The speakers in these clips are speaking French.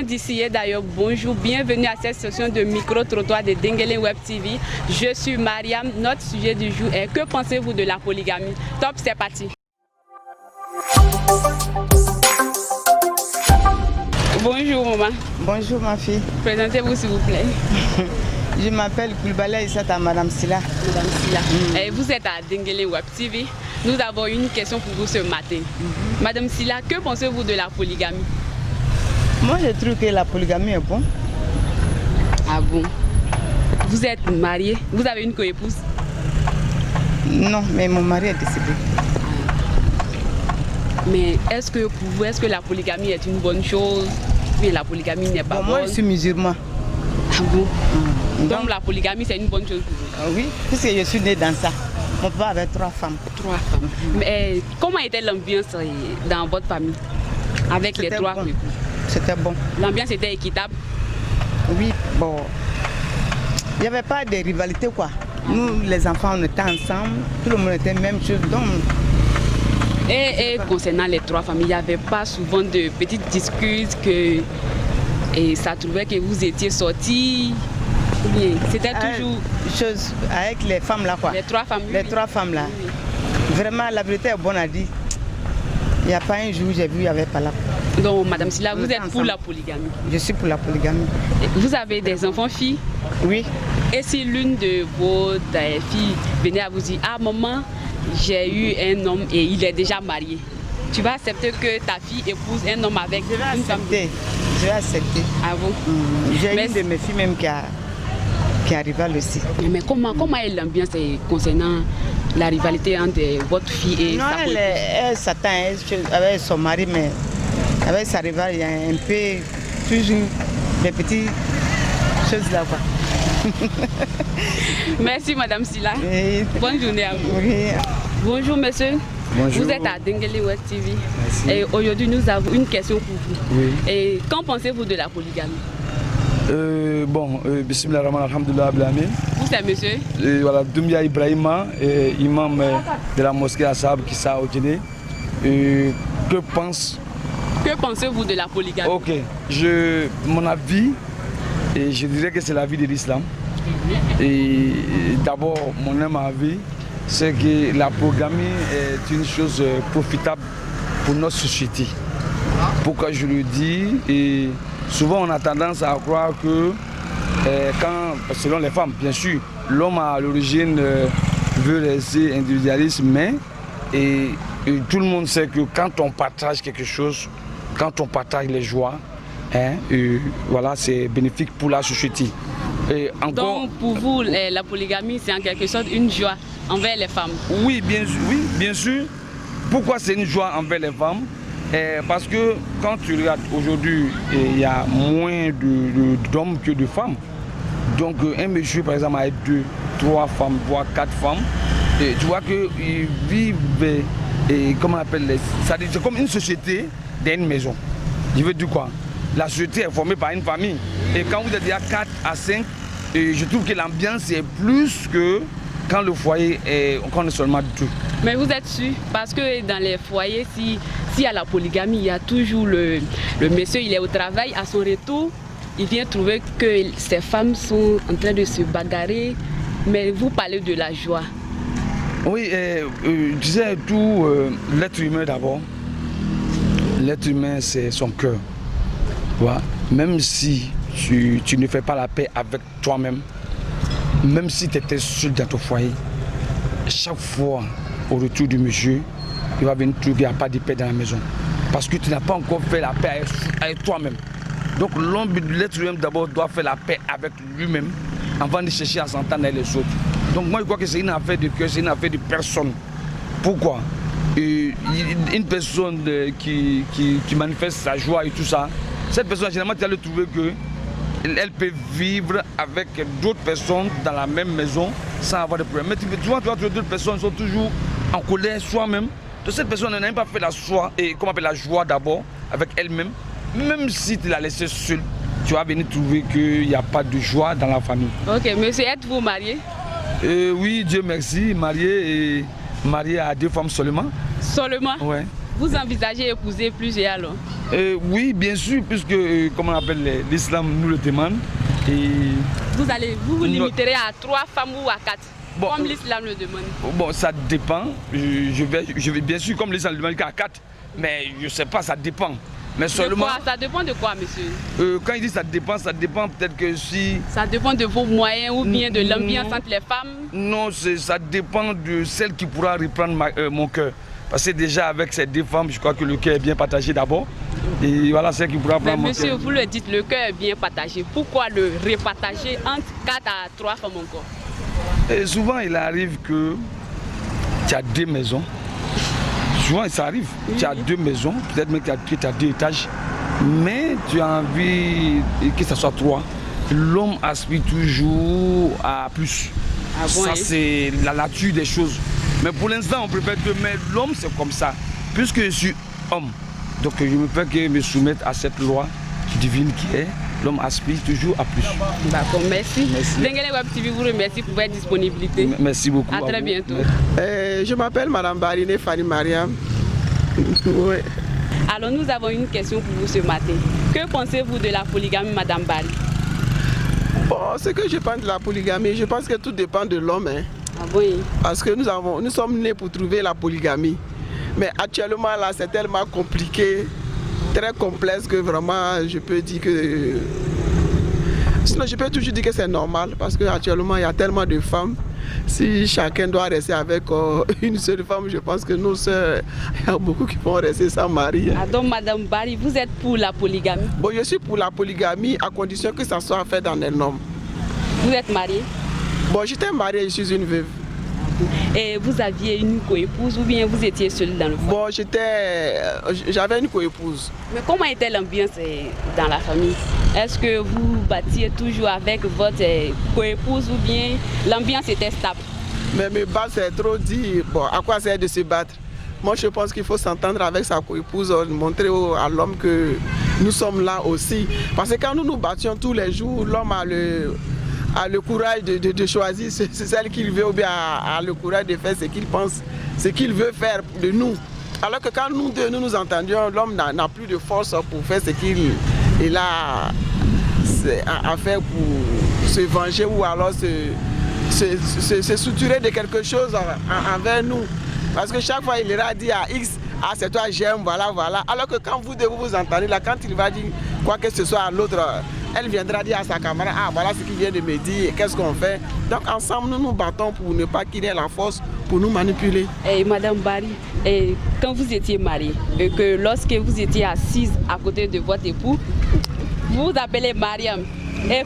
d'ici et d'ailleurs, bonjour, bienvenue à cette session de micro-trottoir de Dinguelin Web TV. Je suis Mariam, notre sujet du jour est que pensez-vous de la polygamie? Top, c'est parti. Bonjour maman. Bonjour ma fille. Présentez-vous s'il vous plaît. Je m'appelle Koulibaly Issata Madame Silla. Madame Silla. Vous êtes à Dinguelin Web TV. Nous avons une question pour vous ce matin. Madame Silla, que pensez-vous de la polygamie? Moi je trouve que la polygamie est bon. Ah bon? Vous êtes mariée? Vous avez une coépouse? Non, mais mon mari est décédé. Mais est-ce que pour vous, est-ce que la polygamie est une bonne chose? Oui, la polygamie n'est pas bonne. Moi je suis musulman. Ah bon? Donc la polygamie c'est une bonne chose pour vous? Oui, puisque je suis née dans ça. Mon papa avait 3 femmes. 3 femmes. Mais comment était l'ambiance dans votre famille avec les 3 bon. couples? C'était bon. L'ambiance était équitable? Oui, bon. Il n'y avait pas de rivalité quoi. Nous les enfants on était ensemble, tout le monde était la même chose. Donc... Et concernant les 3 familles, il n'y avait pas souvent de petites disputes et ça trouvait que vous étiez sortis? C'était toujours... Chose avec les femmes là quoi. Les 3 femmes? Les 3 femmes là. Oui. Vraiment la vérité est bonne à dire. Il n'y a pas un jour où j'ai vu il n'y avait pas là. Donc Madame Silla, vous êtes pour la polygamie? Je suis pour la polygamie. Vous avez des enfants filles? Oui. Et si l'une de vos filles venait à vous dire, ah maman, j'ai eu un homme et il est déjà marié, tu vas accepter que ta fille épouse un homme avec une femme? Je vais accepter. Ah bon? J'ai une de mes filles même qui est rivale aussi. Mais comment est l'ambiance concernant la rivalité entre votre fille et non, sa fille? Elle s'attend avec son mari, mais avec sa rivale, il y a un peu toujours des petites choses là quoi. Merci Madame Silla. Oui. Bonne journée à vous. Oui. Bonjour monsieur. Bonjour. Vous êtes à Dinguelin Web TV. Merci. Et aujourd'hui nous avons une question pour vous. Oui. Et qu'en pensez-vous de la polygamie? Bismillah Rahman Alhamdulillah Ablamin. Vous c'est monsieur? Voilà, Doumbia Ibrahima, imam de la mosquée Assab Kissa au Guinée. Que pensez-vous de la polygamie? Ok, mon avis, et je dirais que c'est l'avis de l'islam. Et d'abord, mon avis, c'est que la polygamie est une chose profitable pour notre société. Pourquoi je le dis? Et souvent on a tendance à croire que selon les femmes, bien sûr, l'homme à l'origine veut rester individualiste, mais et tout le monde sait que quand on partage quelque chose, quand on partage les joies, voilà, c'est bénéfique pour la société. Et encore, donc pour vous, la polygamie, c'est en quelque sorte une joie envers les femmes? Oui, bien sûr. Pourquoi c'est une joie envers les femmes? Parce que quand tu regardes aujourd'hui, il y a moins d'hommes que de femmes. Donc un monsieur par exemple avec 2, 3 femmes, voire 4 femmes, et tu vois qu'ils vivent, comment on appelle, c'est comme une société dans une maison. Je veux dire quoi? La société est formée par une famille. Et quand vous êtes déjà 4 à 5, je trouve que l'ambiance est plus que quand le foyer est, on est seulement 2. Mais vous êtes sûr? Parce que dans les foyers, s'il y a la polygamie, il y a toujours le monsieur, il est au travail, à son retour, il vient trouver que ces femmes sont en train de se bagarrer. Mais vous parlez de la joie. Oui, tu sais, tout l'être humain d'abord, l'être humain c'est son cœur. Voilà. Même si tu ne fais pas la paix avec toi-même, même si tu étais seul dans ton foyer, chaque fois au retour du monsieur, il va venir trouver qu'il n'y a pas de paix dans la maison. Parce que tu n'as pas encore fait la paix avec toi-même. Donc l'homme, l'être humain d'abord doit faire la paix avec lui-même avant de chercher à s'entendre avec les autres. Donc moi je crois que c'est une affaire de cœur, c'est une affaire de personne. Pourquoi? Une personne qui manifeste sa joie et tout ça, cette personne généralement tu vas le trouver qu'elle peut vivre avec d'autres personnes dans la même maison sans avoir de problème. Mais tu vois d'autres personnes sont toujours en colère soi-même. Donc cette personne n'a même pas fait la joie d'abord avec elle-même. Même si tu l'as laissée seule, tu vas venir trouver qu'il n'y a pas de joie dans la famille. Ok, monsieur, êtes-vous marié? Oui, Dieu merci, marié à 2 femmes seulement. Seulement? Ouais. Vous envisagez épouser plusieurs alors? Oui, bien sûr, puisque, comme on appelle, l'islam nous le demande. Et Vous vous limiterez à 3 femmes ou à 4, Bon, comme l'islam le demande? Bon, ça dépend. Je vais bien sûr, comme l'islam le demande, qu'à 4. Mais je ne sais pas, ça dépend. Mais seulement. Ça dépend de quoi, monsieur? Quand il dit ça dépend peut-être que si. Ça dépend de vos moyens ou bien de l'ambiance entre les femmes? Non, ça dépend de celle qui pourra reprendre mon cœur. Parce que déjà avec ces 2 femmes, je crois que le cœur est bien partagé d'abord. Et voilà celle qui pourra prendre mon cœur. Monsieur, vous le dites, le cœur est bien partagé. Pourquoi le repartager entre 4 à 3 femmes encore? Et souvent, il arrive que tu as 2 maisons. Souvent, ça arrive. Oui. Tu as 2 maisons, peut-être même que tu as 2 étages. Mais tu as envie que ce soit 3. L'homme aspire toujours à plus. Ah bon, ça, c'est la nature des choses. Mais pour l'instant, on préfère que l'homme, c'est comme ça. Puisque je suis homme, donc je ne peux que me soumettre à cette loi divine qui est l'homme aspire toujours à plus. D'accord, merci. Denguele Web TV vous remercie pour votre disponibilité. Merci beaucoup. À très bientôt. Je m'appelle Madame Barine Fanny Mariam. Oui. Alors nous avons une question pour vous ce matin. Que pensez-vous de la polygamie, Madame Barry? Bon, ce que je pense de la polygamie, je pense que tout dépend de l'homme. Hein. Ah oui. Parce que nous sommes nés pour trouver la polygamie. Mais actuellement, là, c'est tellement compliqué, très complexe que vraiment, je peux dire que... Sinon, je peux toujours dire que c'est normal parce qu'actuellement, il y a tellement de femmes. Si chacun doit rester avec une seule femme, je pense que nos sœurs, il y a beaucoup qui vont rester sans mari. Ah, donc, Madame Barry, vous êtes pour la polygamie? Bon, je suis pour la polygamie à condition que ça soit fait dans un homme. Vous êtes mariée? Bon, j'étais mariée, je suis une veuve. Et vous aviez une coépouse ou bien vous étiez seule dans le foyer? Bon, j'avais une coépouse. Mais comment était l'ambiance dans la famille? Est-ce que vous battiez toujours avec votre coépouse ou bien l'ambiance était stable? Mais me battre, c'est trop dit. Bon, à quoi ça sert de se battre? Moi, je pense qu'il faut s'entendre avec sa coépouse, montrer à l'homme que nous sommes là aussi. Parce que quand nous nous battions tous les jours, l'homme a le courage de choisir celle qu'il veut ou bien a le courage de faire ce qu'il pense, ce qu'il veut faire de nous. Alors que quand nous deux nous entendions, l'homme n'a plus de force pour faire ce qu'il a à faire pour se venger ou alors se souturer de quelque chose envers nous. Parce que chaque fois il ira dire à X, ah c'est toi j'aime, voilà, voilà. Alors que quand vous vous entendez là, quand il va dire quoi que ce soit à l'autre, elle viendra dire à sa camarade, ah voilà ce qu'il vient de me dire, qu'est-ce qu'on fait? Donc ensemble nous nous battons pour ne pas qu'il ait la force pour nous manipuler. Et Madame Barry, quand vous étiez mariée, et que lorsque vous étiez assise à côté de votre époux, vous vous appelez Mariam. Et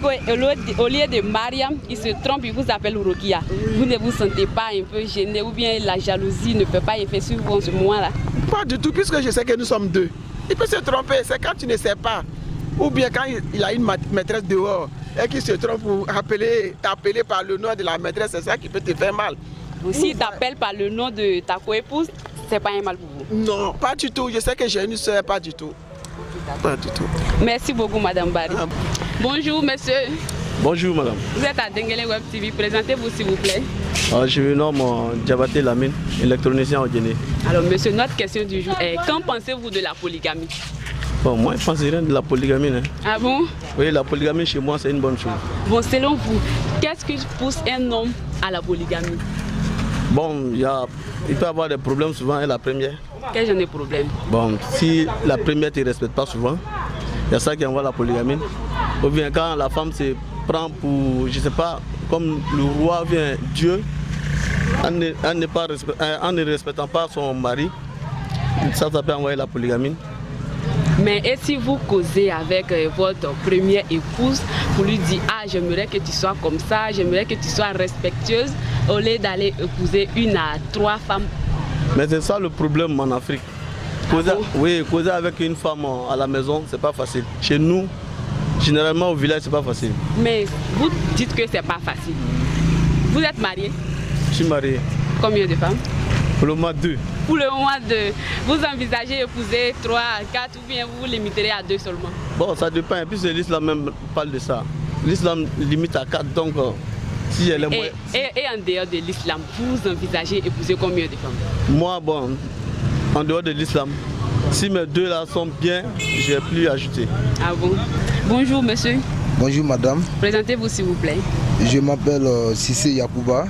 au lieu de Mariam, il se trompe, il vous appelle Rokia. Vous ne vous sentez pas un peu gêné ou bien la jalousie ne peut pas effet sur vous en ce moment-là? Pas du tout, puisque je sais que nous sommes deux. Il peut se tromper, c'est quand tu ne sais pas. Ou bien quand il a une maîtresse dehors et qu'il se trompe pour t'appeler par le nom de la maîtresse, c'est ça qui peut te faire mal. S'il t'appelle par le nom de ta coépouse, c'est pas un mal pour vous? Non, pas du tout. Je sais que j'ai une soeur, pas du tout. Pas du tout. Merci beaucoup, Madame Barry. Bonjour, monsieur. Bonjour, madame. Vous êtes à Denguele Web TV. Présentez-vous, s'il vous plaît. Je me nomme Diabaté Lamine, électronicien au Guinée. Alors, monsieur, notre question du jour est qu'en pensez-vous de la polygamie? Bon, moi, je pense rien de la polygamie. Hein. Ah bon? Oui, la polygamie chez moi, c'est une bonne chose. Bon, selon vous, qu'est-ce qui pousse un homme à la polygamie? Bon, il peut y avoir des problèmes souvent à la première. Quel genre de problème? Bon, si la première ne te respecte pas souvent, il y a ça qui envoie la polygamie. Ou bien quand la femme se prend pour, je ne sais pas, comme le roi vient Dieu, en ne respectant pas son mari, ça peut envoyer la polygamie. Mais et si vous causez avec votre première épouse pour lui dire ah j'aimerais que tu sois comme ça, j'aimerais que tu sois respectueuse, au lieu d'aller épouser 1 à 3 femmes? Mais c'est ça le problème en Afrique. Oui, causer avec une femme à la maison, c'est pas facile. Chez nous, généralement au village, c'est pas facile. Mais vous dites que c'est pas facile. Vous êtes marié? Je suis marié. Combien de femmes? Pour le moment 2. Pour le moment 2. Vous envisagez épouser 3, 4 ou bien vous vous limiterez à 2 seulement? Bon, ça dépend. Et puis l'islam même parle de ça. L'islam limite à 4, donc si elle est moins... Et en dehors de l'islam, vous envisagez épouser combien de femmes? Moi, bon, en dehors de l'islam, Si mes deux là sont bien, je n'ai plus à ajouter. Ah bon? Bonjour monsieur. Bonjour madame. Présentez-vous s'il vous plaît. Je m'appelle Sissé Yakouba.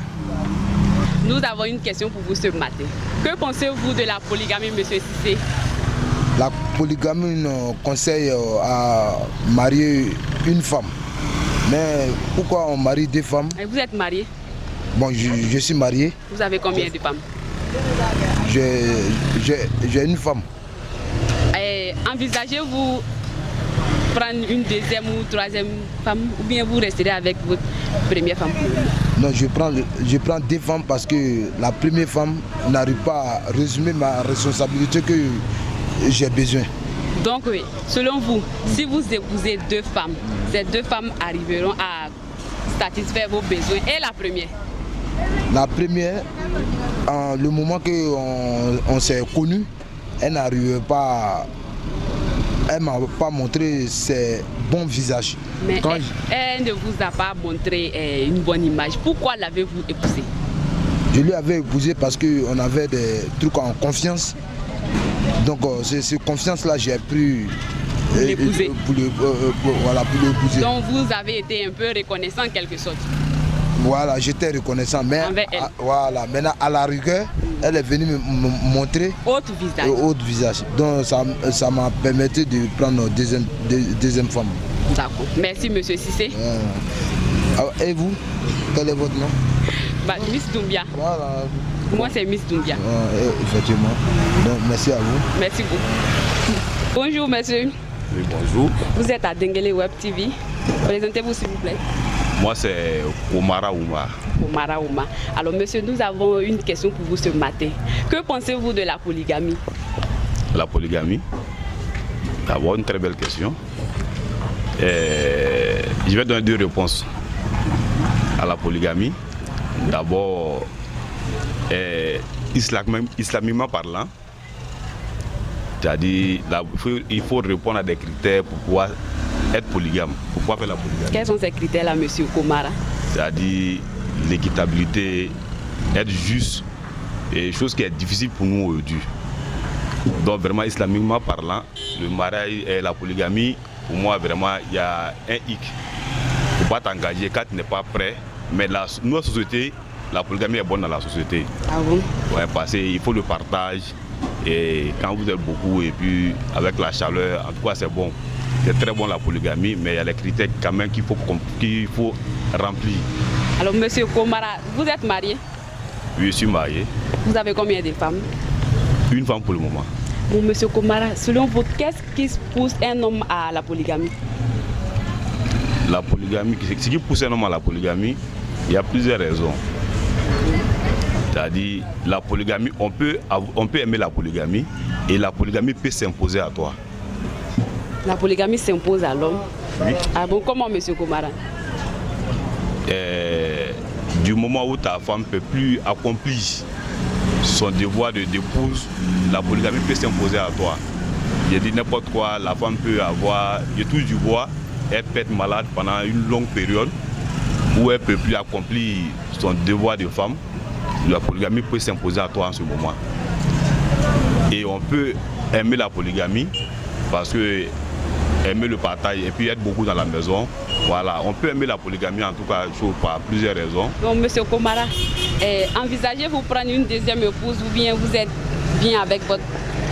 Nous avons une question pour vous ce matin. Que pensez-vous de la polygamie, monsieur Sissé? La polygamie nous conseille à marier une femme. Mais pourquoi on marie deux femmes? Et vous êtes marié? Bon, je suis marié. Vous avez combien de femmes? J'ai une femme. Envisagez-vous prendre une deuxième ou troisième femme ou bien vous resterez avec votre première femme? Non, je prends deux femmes parce que la première femme n'arrive pas à résumer ma responsabilité que j'ai besoin. Donc oui, selon vous, si vous épousez deux femmes, ces deux femmes arriveront à satisfaire vos besoins. Et la première? La première, le moment qu'on s'est connus, elle n'arrive pas, elle ne m'a pas montré ses bons visages. Mais elle ne vous a pas montré une bonne image. Pourquoi l'avez-vous épousée? Je lui avais épousé parce qu'on avait des trucs en confiance. Donc c'est cette confiance-là j'ai pu l'épouser. Voilà, pour l'épouser. Donc vous avez été un peu reconnaissant en quelque sorte. Voilà, j'étais reconnaissant. Mais voilà, maintenant à la rigueur, elle est venue me montrer autre visage. Donc ça m'a permis de prendre deuxième femme. D'accord. Merci monsieur Sissé. Et vous, quel est votre nom? Miss Doumbia. Voilà. Moi c'est Miss Doumbia. Effectivement. Donc, merci à vous. Merci beaucoup. Bonjour monsieur. Oui, bonjour. Vous êtes à Denguélé Web TV. Présentez-vous s'il vous plaît. Moi c'est Omara Ouma. Omara Ouma. Alors monsieur, nous avons une question pour vous ce matin. Que pensez-vous de la polygamie? La polygamie? D'abord une très belle question. Je vais donner deux réponses à la polygamie. D'abord, islamiquement parlant, c'est-à-dire il faut répondre à des critères pour pouvoir être polygame, pour pouvoir faire la polygamie. Quels sont ces critères-là, monsieur Komara? C'est-à-dire l'équitabilité, être juste, et chose qui est difficile pour nous aujourd'hui. Donc vraiment, islamiquement parlant, le mariage et la polygamie, pour moi vraiment, il y a un hic. Il ne faut pas t'engager quand tu n'es pas prêt. Mais notre société, la polygamie est bonne dans la société. Ah bon? Ouais, parce qu'il faut le partage. Et quand vous êtes beaucoup, et puis avec la chaleur, en tout cas c'est bon. C'est très bon la polygamie, mais il y a les critères quand même qu'il faut remplir. Alors monsieur Komara, vous êtes marié? Oui, je suis marié. Vous avez combien de femmes? Une femme pour le moment. Bon monsieur Komara, selon vous, qu'est-ce qui pousse un homme à la polygamie? La polygamie, ce qui pousse un homme à la polygamie, il y a plusieurs raisons. C'est-à-dire, la polygamie, on peut aimer la polygamie et la polygamie peut s'imposer à toi. La polygamie s'impose à l'homme? Oui. Ah bon, comment monsieur Komara? Du moment où ta femme ne peut plus accomplir son devoir d'épouse, la polygamie peut s'imposer à toi. Je dis n'importe quoi, la femme peut avoir, je touche du bois, elle peut être malade pendant une longue période où elle ne peut plus accomplir son devoir de femme. La polygamie peut s'imposer à toi en ce moment. Et on peut aimer la polygamie parce que aimer le partage et puis être beaucoup dans la maison. Voilà, on peut aimer la polygamie en tout cas par plusieurs raisons. Donc monsieur Komara, envisagez-vous prendre une deuxième épouse ou bien vous êtes bien avec votre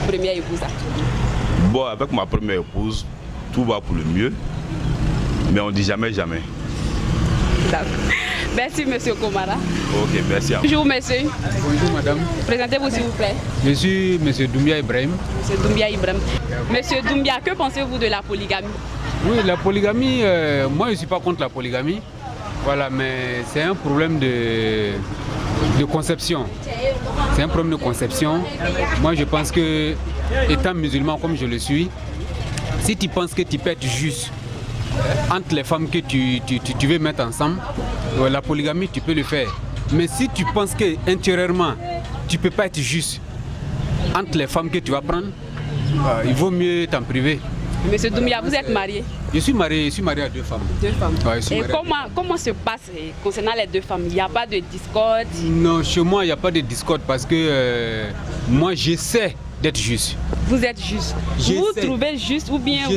première épouse? Bon, avec ma première épouse, tout va pour le mieux, mais on ne dit jamais jamais. D'accord. Merci monsieur Komara. Ok, merci à vous. Bonjour monsieur. Bonjour madame. Présentez-vous s'il vous plaît. Je suis monsieur Doumbia Ibrahim. Monsieur Doumbia Ibrahim. Monsieur Doumbia, que pensez-vous de la polygamie? Oui, la polygamie, moi je ne suis pas contre la polygamie. Voilà, mais c'est un problème de conception. C'est un problème de conception. Moi je pense que, étant musulman comme je le suis, si tu penses que tu peux être juste entre les femmes que tu veux mettre ensemble, la polygamie tu peux le faire. Mais si tu penses que intérieurement tu ne peux pas être juste entre les femmes que tu vas prendre, il vaut mieux t'en priver. Monsieur Doumbia, vous êtes marié? Je suis marié à deux femmes. Deux femmes. Ouais, et comment se passe concernant les deux femmes? Il n'y a pas de discorde? Non, chez moi il n'y a pas de discorde parce que moi j'essaie d'être juste. Vous êtes juste. Vous trouvez juste ou bien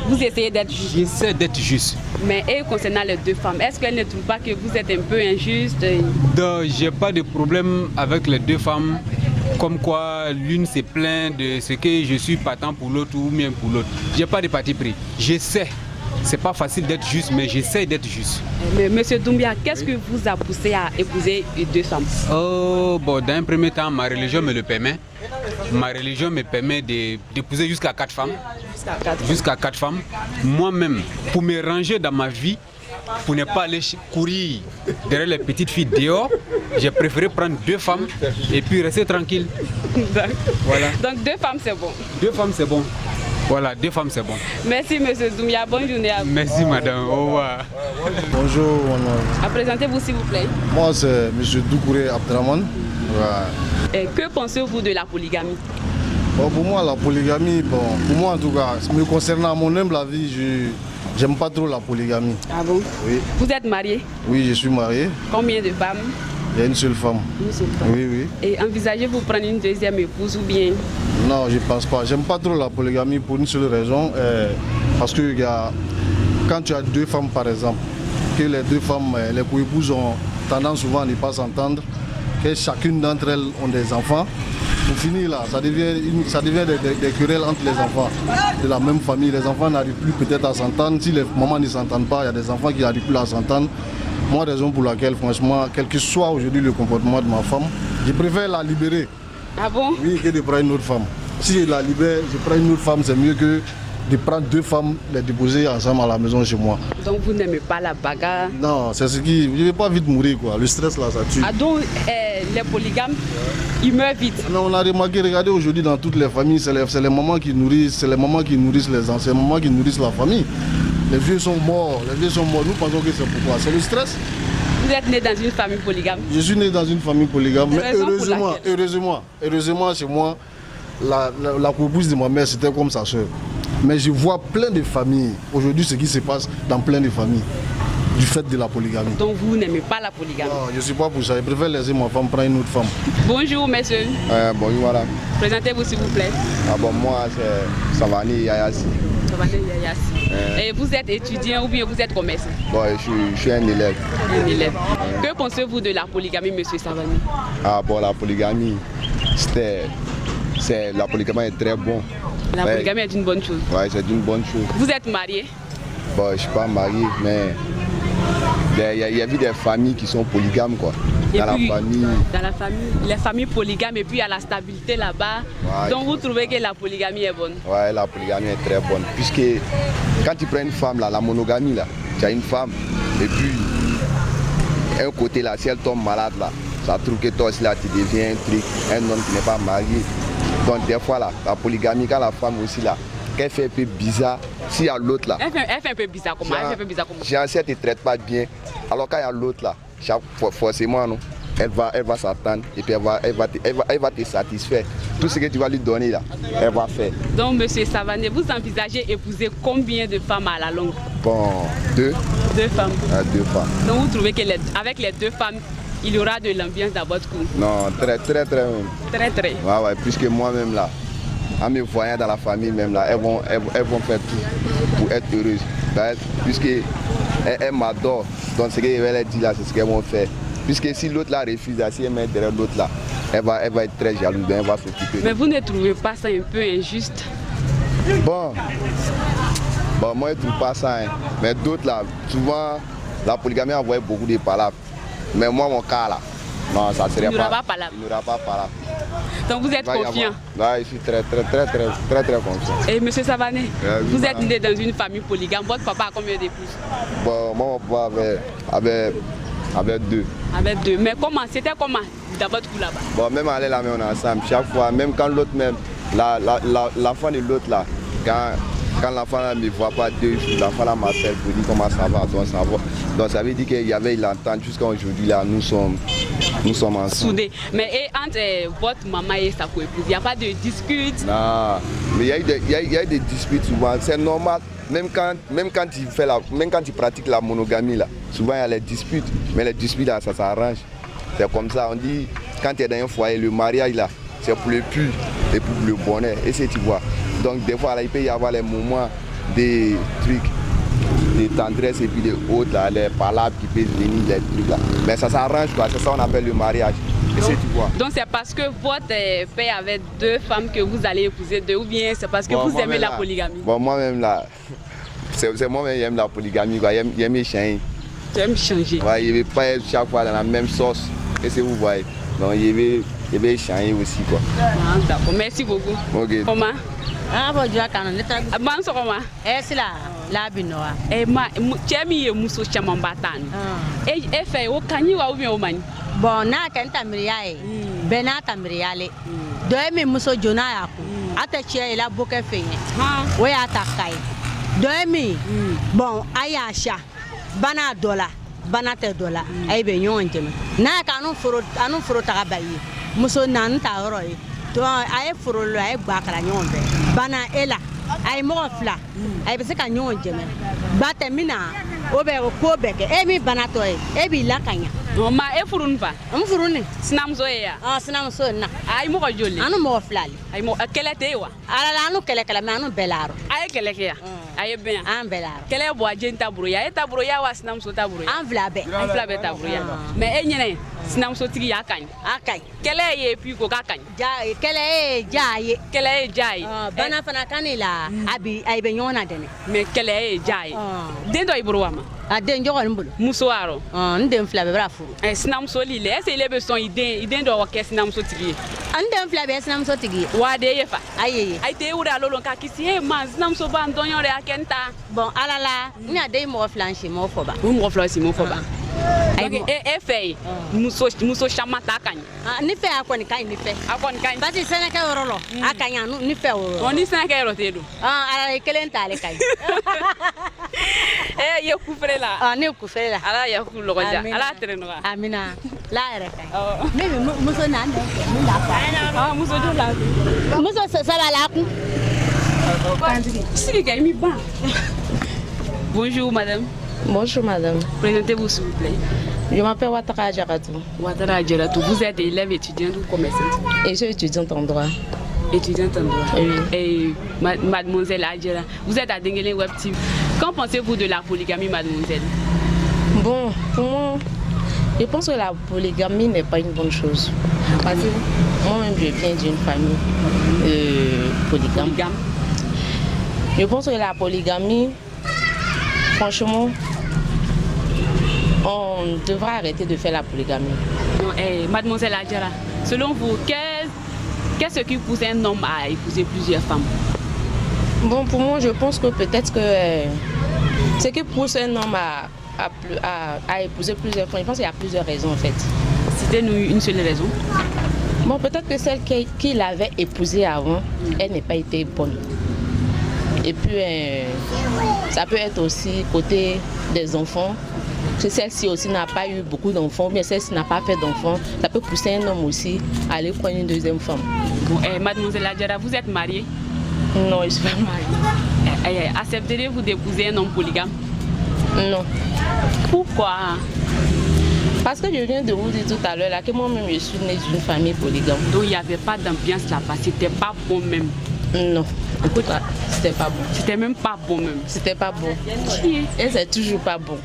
vous essayez d'être juste? J'essaie d'être juste. Mais et concernant les deux femmes, est-ce qu'elles ne trouvent pas que vous êtes un peu injuste? Donc, j'ai pas de problème avec les deux femmes. Comme quoi l'une se plaint de ce que je suis partant pour l'autre ou bien pour l'autre. J'ai pas de parti pris. J'essaie. C'est pas facile d'être juste, mais j'essaie d'être juste. Mais Monsieur Doumbia, qu'est-ce que vous a poussé à épouser deux femmes? Oh, bon, dans un premier temps, ma religion me le permet. Ma religion me permet d'épouser jusqu'à 4 femmes. Jusqu'à 4 femmes. Moi-même, pour me ranger dans ma vie, pour ne pas aller courir derrière les petites filles dehors, j'ai préféré prendre 2 femmes et puis rester tranquille. Voilà. Donc 2 femmes c'est bon. 2 femmes c'est bon. Voilà, 2 femmes c'est bon. Merci Monsieur Doumbia, bonne journée à vous. Merci madame, au revoir. Bonjour. Présentez-vous s'il vous plaît. Moi c'est Monsieur Doukouré Abdraman. Et que pensez-vous de la polygamie? Bon, pour moi la polygamie, pour moi en tout cas, me concernant à mon humble avis, j'aime pas trop la polygamie. Ah bon? Oui. Vous êtes marié? Oui, je suis marié. Combien de femmes? Il y a une seule femme. Une seule femme. Oui, oui. Et envisagez-vous prendre une deuxième épouse ou bien? Non, je pense pas. J'aime pas trop la polygamie pour une seule raison. Parce que quand tu as 2 femmes par exemple, que les 2 femmes, les co-épouses ont tendance souvent à ne pas s'entendre, que chacune d'entre elles ont des enfants. Pour finir là, ça devient des querelles entre les enfants de la même famille. Les enfants n'arrivent plus peut-être à s'entendre. Si les mamans ne s'entendent pas, il y a des enfants qui n'arrivent plus à s'entendre. Moi, raison pour laquelle, franchement, quel que soit aujourd'hui le comportement de ma femme, je préfère la libérer. Ah bon? Oui, que de prendre une autre femme. Si je la libère, je prends une autre femme, c'est mieux que de prendre 2 femmes, les déposer ensemble à la maison chez moi. Donc vous n'aimez pas la bagarre? Non, c'est ce qui... Je ne vais pas vite mourir, quoi. Le stress là, ça tue. Ah donc les polygames, ils meurent vite? Non, on a remarqué, regardez aujourd'hui dans toutes les familles, c'est les mamans qui nourrissent, les enfants, c'est les mamans qui nourrissent la famille. Les vieux sont morts, nous pensons que c'est pourquoi? C'est le stress. Vous êtes né dans une famille polygame? Je suis né dans une famille polygame, mais heureusement chez moi, la co-épouse de ma mère, c'était comme sa soeur. Mais je vois plein de familles, aujourd'hui, ce qui se passe dans plein de familles, du fait de la polygamie. Donc vous n'aimez pas la polygamie? Non, je ne suis pas pour ça, je préfère laisser ma femme prendre une autre femme. Bonjour monsieur. Bonjour madame. Présentez-vous s'il vous plaît. Ah bon, moi c'est Savani Yayassi. Savani Yayassi. Et vous êtes étudiant ou bien vous êtes commerçant? Bon, je suis un élève. Un élève. Que pensez-vous de la polygamie, monsieur Savani? Ah bon, la polygamie, la polygamie est très bon. La polygamie est une bonne chose? Oui, c'est une bonne chose. Vous êtes marié? Bon, je ne suis pas marié, mais il y a vu des familles qui sont polygames, quoi. Dans la famille, les familles polygames, et puis il y a la stabilité là-bas. Ouais, donc vous trouvez que la polygamie est bonne? Oui, la polygamie est très bonne. Puisque quand tu prends une femme, là, la monogamie, là, tu as une femme, et puis un côté, là, si elle tombe malade, là, ça trouve que toi aussi, là, tu deviens un homme qui n'est pas marié. Donc des fois, là, la polygamie, quand la femme aussi, là, qu'elle fait un peu bizarre, s'il y a l'autre là. Elle fait un peu bizarre comment? Genre, si elle ne te traite pas bien, alors quand il y a l'autre là, forcément, non, elle va s'attendre et puis elle va te satisfaire. Tout ce que tu vas lui donner là, elle va faire. Donc, monsieur Savané, vous envisagez épouser combien de femmes à la longue? Bon, 2. 2 femmes. 2 femmes. Donc, vous trouvez qu'avec les 2 femmes, il y aura de l'ambiance dans votre couple? Non, très même. Très. Ouais, puisque moi-même là, en me voyant dans la famille même là, elles vont faire tout pour être heureuses. Puisqu'elles m'adorent, donc ce que je vais leur dire là, c'est ce qu'elles vont faire. Puisque si l'autre là refuse, si elle met derrière l'autre là, elle va être très jalouse, elle va s'occuper. Mais vous ne trouvez pas ça un peu injuste? Bon, moi je ne trouve pas ça, hein. Mais d'autres là, souvent la polygamie envoie beaucoup de palabres. Mais moi mon cas là, non, ça serait pas. Il n'y aura pas palabres. Donc vous êtes confiant? Là, je suis très confiant. Et monsieur Savané, vous êtes né dans une famille polygame. Votre papa a combien d'épouses? Bon, moi, mon papa avait 2. Avec 2. Mais c'était comment dans votre couple là-bas? Bon, même aller là, on est ensemble. Chaque fois, même quand l'autre même, l'enfant de l'autre là, quand l'enfant ne me voit pas 2 jours, l'enfant là m'appelle pour dire comment ça va, donc ça veut dire qu'il y avait l'entente jusqu'à aujourd'hui là, nous sommes ensemble. Soudés. Mais entre votre maman et sa co-épouse, il n'y a pas de dispute? Non, mais il y a des disputes souvent, c'est normal. Même quand tu pratiques la monogamie là, souvent il y a les disputes, mais les disputes là, ça s'arrange. C'est comme ça, on dit, quand tu es dans un foyer, le mariage là, c'est pour le pur et pour le bonheur. Et c'est tu vois. Donc des fois là, il peut y avoir les moments des trucs, des tendresses et puis des autres, là, les palabres qui peuvent venir, les trucs là. Mais ça s'arrange quoi, c'est ça qu'on appelle le mariage. Et c'est tu vois. Donc c'est parce que votre père avait 2 femmes que vous allez épouser 2 ou bien c'est parce que vous aimez la polygamie? Bon, moi-même là, c'est moi-même qui aime la polygamie, quoi. J'aime les chiens. Tu aimes changer? Ouais, il ne veut pas être chaque fois dans la même sauce. Et c'est vous voyez. Donc il veut changer aussi quoi. Ah, d'accord, merci beaucoup. Ok. Comment? Ah, bon, je vais quand Ban sɔgɔma. c'est là, là, binoa. Cɛ min ye muso camanba ta nin e fɛ o ka ɲi wa ou bien o man ɲi? Bon, n'a kɛ n tamiriya ye bɛɛ n'a tamiriya le dɔ ye min muso jona y'a kun a tɛ cɛ ye la bo kɛ fɛ ye o y'a ta ka ye dɔ ye min bon a y'a siya bana dɔ la bana tɛ dɔ la a ye bɛ ɲɔgɔn jɛmɛ n'a ye k'anu foro taga bali ye muso naani ta yɔrɔ ye donc a ye foro lo a ye gba kala ɲɔgɔn fɛ bana e la a ye mɔgɔ 2 a ye bɛ se ka ɲɔgɔn jɛmɛ ba tɛ min na o bɛ ko bɛɛ kɛ e min banatɔ ye e b'i la ka ɲa. Ma e furu nin fa? N furu nin. Sinamuso ye ya? Sinamuso na. A ye mɔgɔ joli? Anu mɔgɔ 2 le. A ye kɛlɛ tɛ ye wa? Ala anu kɛlɛ mais anu bɛɛ la yɔrɔ. A ye kɛlɛ kɛ yan? A ye bɛn yan? An bɛɛ la yɔrɔ. Kɛlɛ bɔ a jeni ta bolo ya? E ta bolo ya wa sinamuso ta bolo ya? An 2 bɛɛ. An 2 bɛɛ ta bolo ya. Mais e ɲɛnɛ sinamusotigi y'a ka ɲi? A ka ɲi. Kɛlɛ ye puis ko k'a ka ɲi? Kɛlɛ ye ja ye. Kɛlɛ ye ja ye. Bana fana kan de la a bɛ ɲɔgɔn na dɛnɛ. Mais kɛlɛ ye ja ye. Den dɔ y'i bolo wa ma? A den jɔgɔ nin bolo. Muso arɔ? N den 2 bɛɛ b'a furu. Sinamuso li le est-ce qu'il bɛ sɔn i den dɔ kɛ sinamusotigi ye? N den 2 bɛɛ ye sinamusotigi ye. Wa de ye fa? Ayi. A tɛ wuli a lolo k'a kisi e ma sinamuso b'an dɔnyɔ de a kɛ n ta. Bon ala la n y'a den mɔgɔ 2 si m'o fɔ ba. O mɔgɔ 2 si m'o fɔ ba. Donc e fɛ ye muso caman ta ka ɲi? Ni fɛ a kɔni ka ɲi ni fɛ. A kɔni ka ɲi. Parce que sɛnɛkɛ yɔrɔ la a ka ɲi ni fɛ o yɔrɔ. Ni sɛnɛkɛ yɔrɔ tɛ don? Ala la i kelen t'ale ka ɲi. E ye kufere la? Ne ye kufere la. Ala ya ku lɔgɔja. Ala tere nɔgɔya. Amina. La yɛrɛ ka ɲi. Ne bɛ muso na ne min da fa. Muso jo la. Muso sɛbɛ la kun. Sigi kɛ i mi ban. Bonjour madame. Bonjour madame. Présentez-vous s'il vous plaît. Je m'appelle Ouattara Adjaratou. Ouattara Adjaratou, vous êtes élève étudiante ou commerçante? Et je suis étudiante en droit. Étudiante en droit. Oui. Et mademoiselle Adjara, vous êtes à Denguelen Web TV. Qu'en pensez-vous de la polygamie, mademoiselle? Bon, pour moi, je pense que la polygamie n'est pas une bonne chose. Parce que moi-même, je viens d'une famille polygame. Je pense que la polygamie, franchement, on devra arrêter de faire la polygamie. Mademoiselle Adjara, selon vous, qu'est-ce qui pousse un homme à épouser plusieurs femmes? Bon, pour moi, je pense que peut-être que ce qui pousse un homme à épouser plusieurs femmes, je pense qu'il y a plusieurs raisons en fait. Citez-nous une seule raison. Bon, peut-être que celle qu'il avait épousée avant, elle n'a pas été bonne. Et puis, ça peut être aussi côté des enfants. Si celle-ci aussi n'a pas eu beaucoup d'enfants, mais celle-ci n'a pas fait d'enfants, ça peut pousser un homme aussi à aller prendre une deuxième femme. Bon, mademoiselle Adjara, vous êtes mariée? Non, je ne suis pas mariée. Accepteriez-vous d'épouser un homme polygame? Non. Pourquoi? Parce que je viens de vous dire tout à l'heure que moi-même je suis née d'une famille polygame. Donc il n'y avait pas d'ambiance là-bas, c'était pas bon même? Non. Écoute, c'était pas bon. C'était même pas bon même. C'était pas bon. Et c'est toujours pas bon.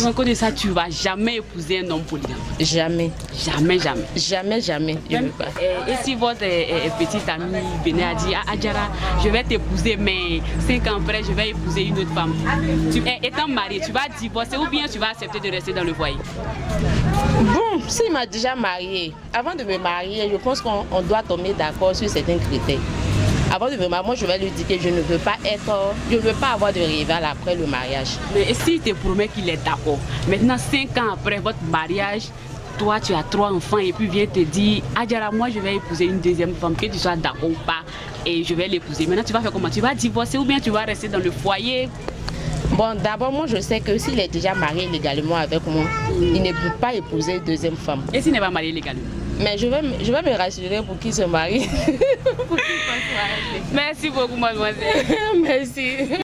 En cause de ça, tu vas jamais épouser un homme polygame? Jamais. Jamais, jamais. Jamais, jamais. Je ne veux pas. Et si votre petite amie venait à dire, Adjara, je vais t'épouser, mais 5 ans après, je vais épouser une autre femme. Étant mariée, tu vas divorcer ou bien tu vas accepter de rester dans le foyer? Bon, s'il m'a déjà mariée, avant de me marier, je pense qu'on doit tomber d'accord sur certains critères. Avant de me marier, moi je vais lui dire que je ne veux pas avoir de rival après le mariage. Mais s'il te promet qu'il est d'accord, maintenant 5 ans après votre mariage, toi tu as 3 enfants et puis vient te dire, Adjara, moi je vais épouser une deuxième femme, que tu sois d'accord ou pas, et je vais l'épouser. Maintenant tu vas faire comment? Tu vas divorcer ou bien tu vas rester dans le foyer? Bon, d'abord, moi je sais que s'il est déjà marié légalement avec moi, il ne peut pas épouser une deuxième femme. Et s'il n'est pas marié légalement? Mais je vais me rassurer pour qu'il se marie. Merci beaucoup, mademoiselle. Merci.